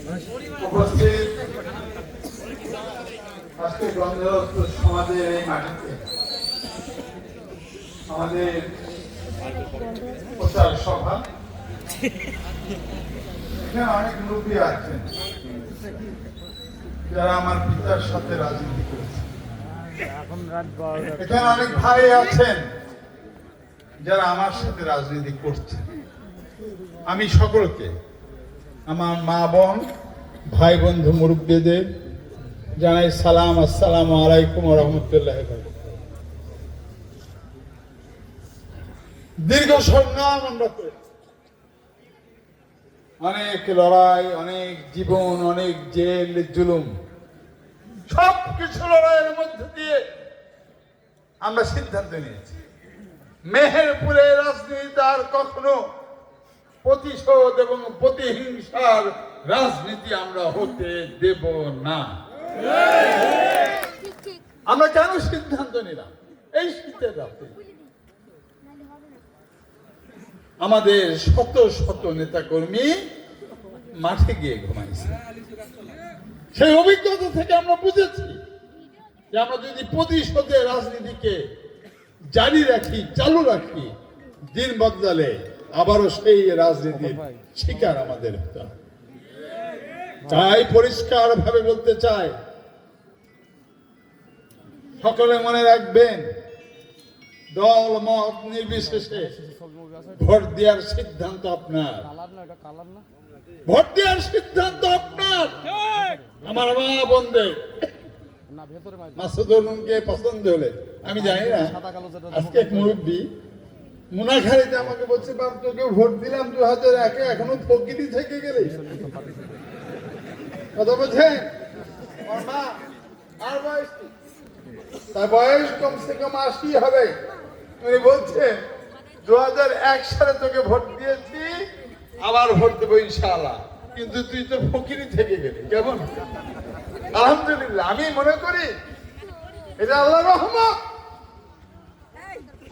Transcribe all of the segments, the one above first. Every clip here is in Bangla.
উপস্থিত আজকে গঞ্জরস্ত সমাজের এই মাটিতে আমাদের প্রচার সভা, এখানে অনেক মুরব্বী আছেন যারা আমার পিতার সাথে রাজনীতি করেছে। এখানে অনেক ভাই আছেন যারা আমার সাথে রাজনীতি করছেন। আমি সকলকে, আমার মা বোন ভাই বন্ধু মুরব্বীদের জানাই সালাম, আসসালামু আলাইকুম ওয়া রাহমাতুল্লাহি ওয়া বারাকাতুহু। দীর্ঘ সংগ্রাম আমরা করেছি, অনেক লড়াই, অনেক জীবন, অনেক জেল জুলুম, সব কিছু লড়াইয়ের মধ্যে দিয়ে আমরা সিদ্ধান্ত নিয়েছি মেহেরপুরে রাজনীতি আর কখনো প্রতিশোধ এবং প্রতিহিংসার রাজনীতি আমরা হতে দেব না। আমরা কেন সিদ্ধান্ত নিলাম? এই শীতের রাতে আমাদের শত শত নেতা কর্মী মাঠে গিয়ে ঘুমাইছে। সেই অভিজ্ঞতা থেকে আমরা বুঝেছি যে আমরা যদি প্রতিশোধের রাজনীতিকে জারি রাখি, চালু রাখি, দিন বদলালে আবারও সেই রাজনীতির শিকার আমাদের হতে হবে। তাই পরিষ্কার ভাবে বলতে চাই, সকলে মনে রাখবেন, দল মত নির্বিশেষে ভোট দেওয়ার সিদ্ধান্ত আপনার, ভোট দেওয়ার সিদ্ধান্ত আপনার। আমার মা বোনদের মাসুদুরকে পছন্দ হলে, আমি জানি না, আজকে এক মুরব্বী মুনাখারিতে আমাকে বলছে, বাপ তোকে ভোট দিলাম 2001, এখনো ফকিরি থেকে গেলে। কথা বলছেন? আর বয়স তার বয়স কমসে কম 80 হবে। উনি বলছেন 2001 সালে তোকে ভোট দিয়েছি, আবার ভোট দেবো ইনশাআল্লাহ, কিন্তু তুই তো ফকিরি থেকে গেলি। কেমন? আলহামদুলিল্লাহ, আমি মনে করি এটা আল্লাহর রহমত।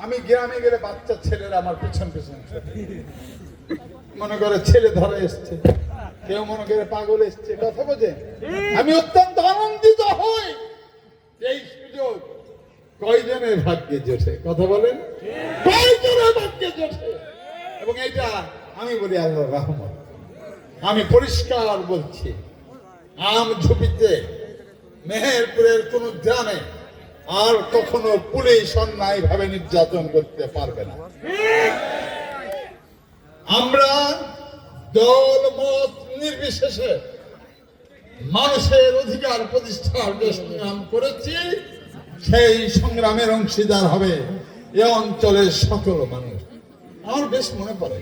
আমি গ্রামে গেলে বাচ্চা ছেলেরা আমার পিছন পিছন মনে করে ছেলে ধরে এসছে, কেউ মনে করে পাগল এসছে। কথা বোঝেন? আমি অত্যন্ত আনন্দিত হই। এই সুযোগ কয়জনের ভাগ্যে জোটে? কথা বলেন, কয়জনের ভাগ্যে জোটে? এবং এটা আমি বলি আল্লাহর রহমত। আমি পরিষ্কার বলছি, আম ঝুপিতে মেহেরপুরের কোন গ্রামে আর কখনো পুলিশ অন্যায় ভাবে নির্যাতন করতে পারবে না। আমরা দল মত নির্বিশেষে মানুষের অধিকার প্রতিষ্ঠার যে সংগ্রাম করেছি, সেই সংগ্রামের অংশীদার হবে এ অঞ্চলের সকল মানুষ। আমার বেশ মনে পড়ে,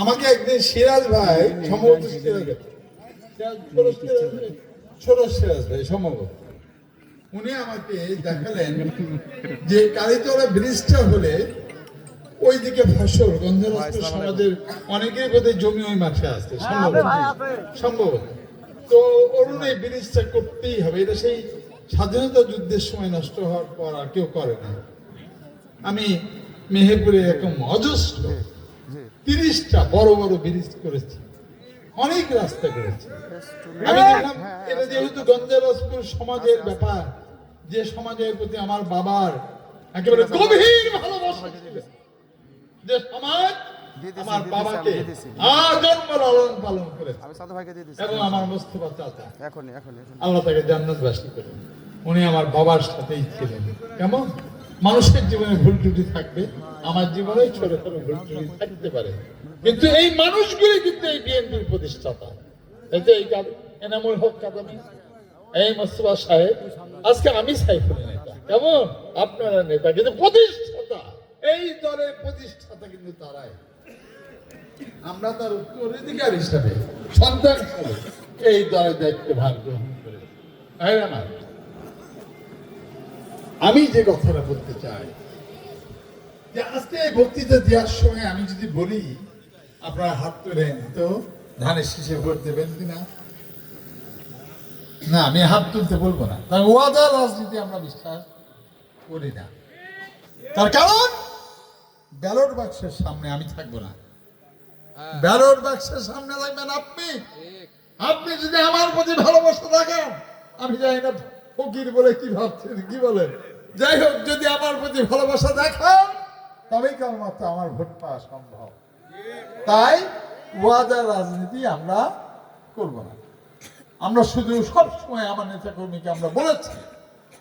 আমাকে একদিন সিরাজ ভাই, সম্ভবত ছোট সিরাজ ভাই সম্ভবত, উনি আমাকে দেখালেন যে কালীতলা ব্রিজটা হলে ওইদিকে ফসল গঞ্জরস্ত সমাজের অনেকের বোধহয় জমি ওই মাঠে আসছে সম্ভবত। তো অরুণ এই ব্রিজটা করতেই হবে, এটা সেই স্বাধীনতা যুদ্ধের সময় নষ্ট হওয়ার পর আর কেউ করে না। আমি মেহেরপুরে এরকম অজস্র 30টা বড় বড় ব্রিজ করেছি, অনেক রাস্তা করেছি। আমি দেখলাম এটা যেহেতু গঞ্জরস্পুর সমাজের ব্যাপার, যে সমাজের প্রতি আমার বাবার একেবারে গভীর ভালোবাসা ছিল, যে সমাজ আমার বাবাকে আজন্ম লালন পালন করেছে, এবং আমার মোস্তফা চাচা, আল্লাহ তাকে জান্নাতবাসী করুন, উনি আমার বাবার সাথেই ছিলেন। কেমন? মানুষের জীবনে ভুল ত্রুটি থাকবে, আমার জীবনে ছোট ছোট ভুল ত্রুটি থাকতে পারে, কিন্তু এই মানুষগুলি কিন্তু এই বিএনপির প্রতিষ্ঠাতা। এই যে এই এনামুল হক কাদামি, এই মোস্তফা সাহেব, আজকে আমি সাইফুলের নেতা, কেমন? আপনারা নেতা, কিন্তু প্রতিষ্ঠাতা, এই দলের প্রতিষ্ঠাতা কিন্তু তারাই। আমরা তার উত্তরাধিকার হিসাবে, সন্তান হিসাবে এই দলের দায়িত্ব ভাগ গ্রহণ করে। আমি যে কথাটা বলতে চাই, যে আজকে এই বক্তৃতা দেওয়ার সময় আমি যদি বলি আপনারা হাত তোলেন, তো ধানের শীষে ভোট দেবেন কিনা? না, আমি হাত তুলতে বলবো না। কারণ ওয়াদা রাজনীতি আমরা বিশ্বাস করি না। তার কারণ ব্যালট বাক্সের সামনে আমি থাকবো না, ব্যালট বাক্সের সামনে থাকবেন আপনি, আপনি যদি আমার প্রতি ভালোবাসা রাখেন, আমি জানি না ফকির বলে কি ভাবছেন, কি বলেন, যাই হোক, যদি আমার প্রতি ভালোবাসা দেখান তবেই কেবলমাত্র আমার ভোট পাওয়া সম্ভব। তাই ওয়াদার রাজনীতি আমরা করব না। আমরা শুধু সবসময় আমার নেতা কর্মীকে আমরা বলেছি,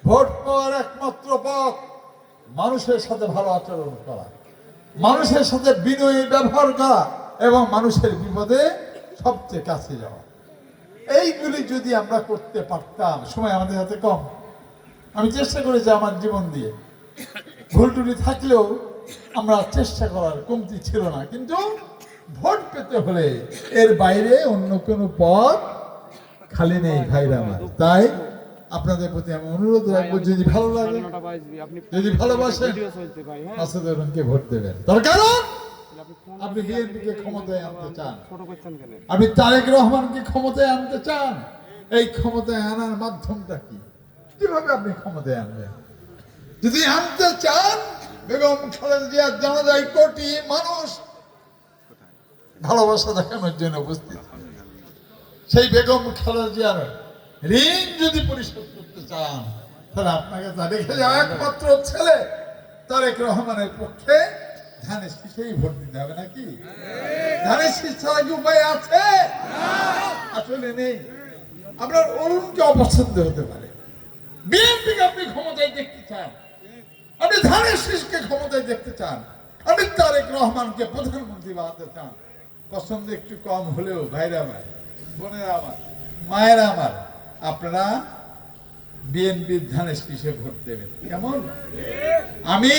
ভোট পাওয়ার একমাত্র পথ মানুষের সাথে ভালো আচরণ করা, মানুষের সাথে বিনয়ী ব্যবহার করা এবং মানুষের বিপদে সবচেয়ে কাছে যাওয়া। এইগুলি যদি আমরা করতে পারতাম, সময় আমাদের হাতে কম, আমি চেষ্টা করেছি আমার জীবন দিয়ে, ভুল টুলি থাকলেও আমরা চেষ্টা করার কমতি ছিল না, কিন্তু ভোট পেতে হলে এর বাইরে অন্য কোনো পথ খালি নেই ভাইরা আমার। তাই আপনাদের প্রতি আমি অনুরোধ রাখবো, যদি ভালো লাগে, যদি ভালোবাসেন, আসাদ রহমানকে ভোট দেবেন। তার কারণ আপনি বিএনপিকে ক্ষমতায় আনতে চান, আপনি তারেক রহমানকে ক্ষমতায় আনতে চান। এই ক্ষমতায় আনার মাধ্যমটা কি, কিভাবে আপনি ক্ষমতায় আনবেন? যদি আনতে চান, বেগম খালেদা জিয়ার জানা যায় কোটি মানুষ ভালোবাসা দেখানোর জন্য উপস্থিত। সেই বেগম খালেদা জিয়ার ঋণ যদি পরিশোধ করতে চান, তাহলে আপনাকে তারেক একমাত্র ছেলে তারেক রহমানের পক্ষে ধানের শীষেই ভোট দিতে হবে, নাকি? ধানের শীষ ছাড়া কি উপায় আছে? আসলে নেই। আপনার অরুণকে অপছন্দ হতে পারে, বিএনপিকে আপনি ক্ষমতায় দেখতে চান, আপনি ধানের শীষকে ক্ষমতায় দেখতে চান, আপনি তারেক রহমানকে প্রধানমন্ত্রী বানাতে চান। পছন্দ একটু কম হলেও ভাইরা আমার, বোনেরা আমার, মায়েরা আমার, আপনারা বিএনপির ধানের শীষে ভোট দেবেন। কেমন? আমি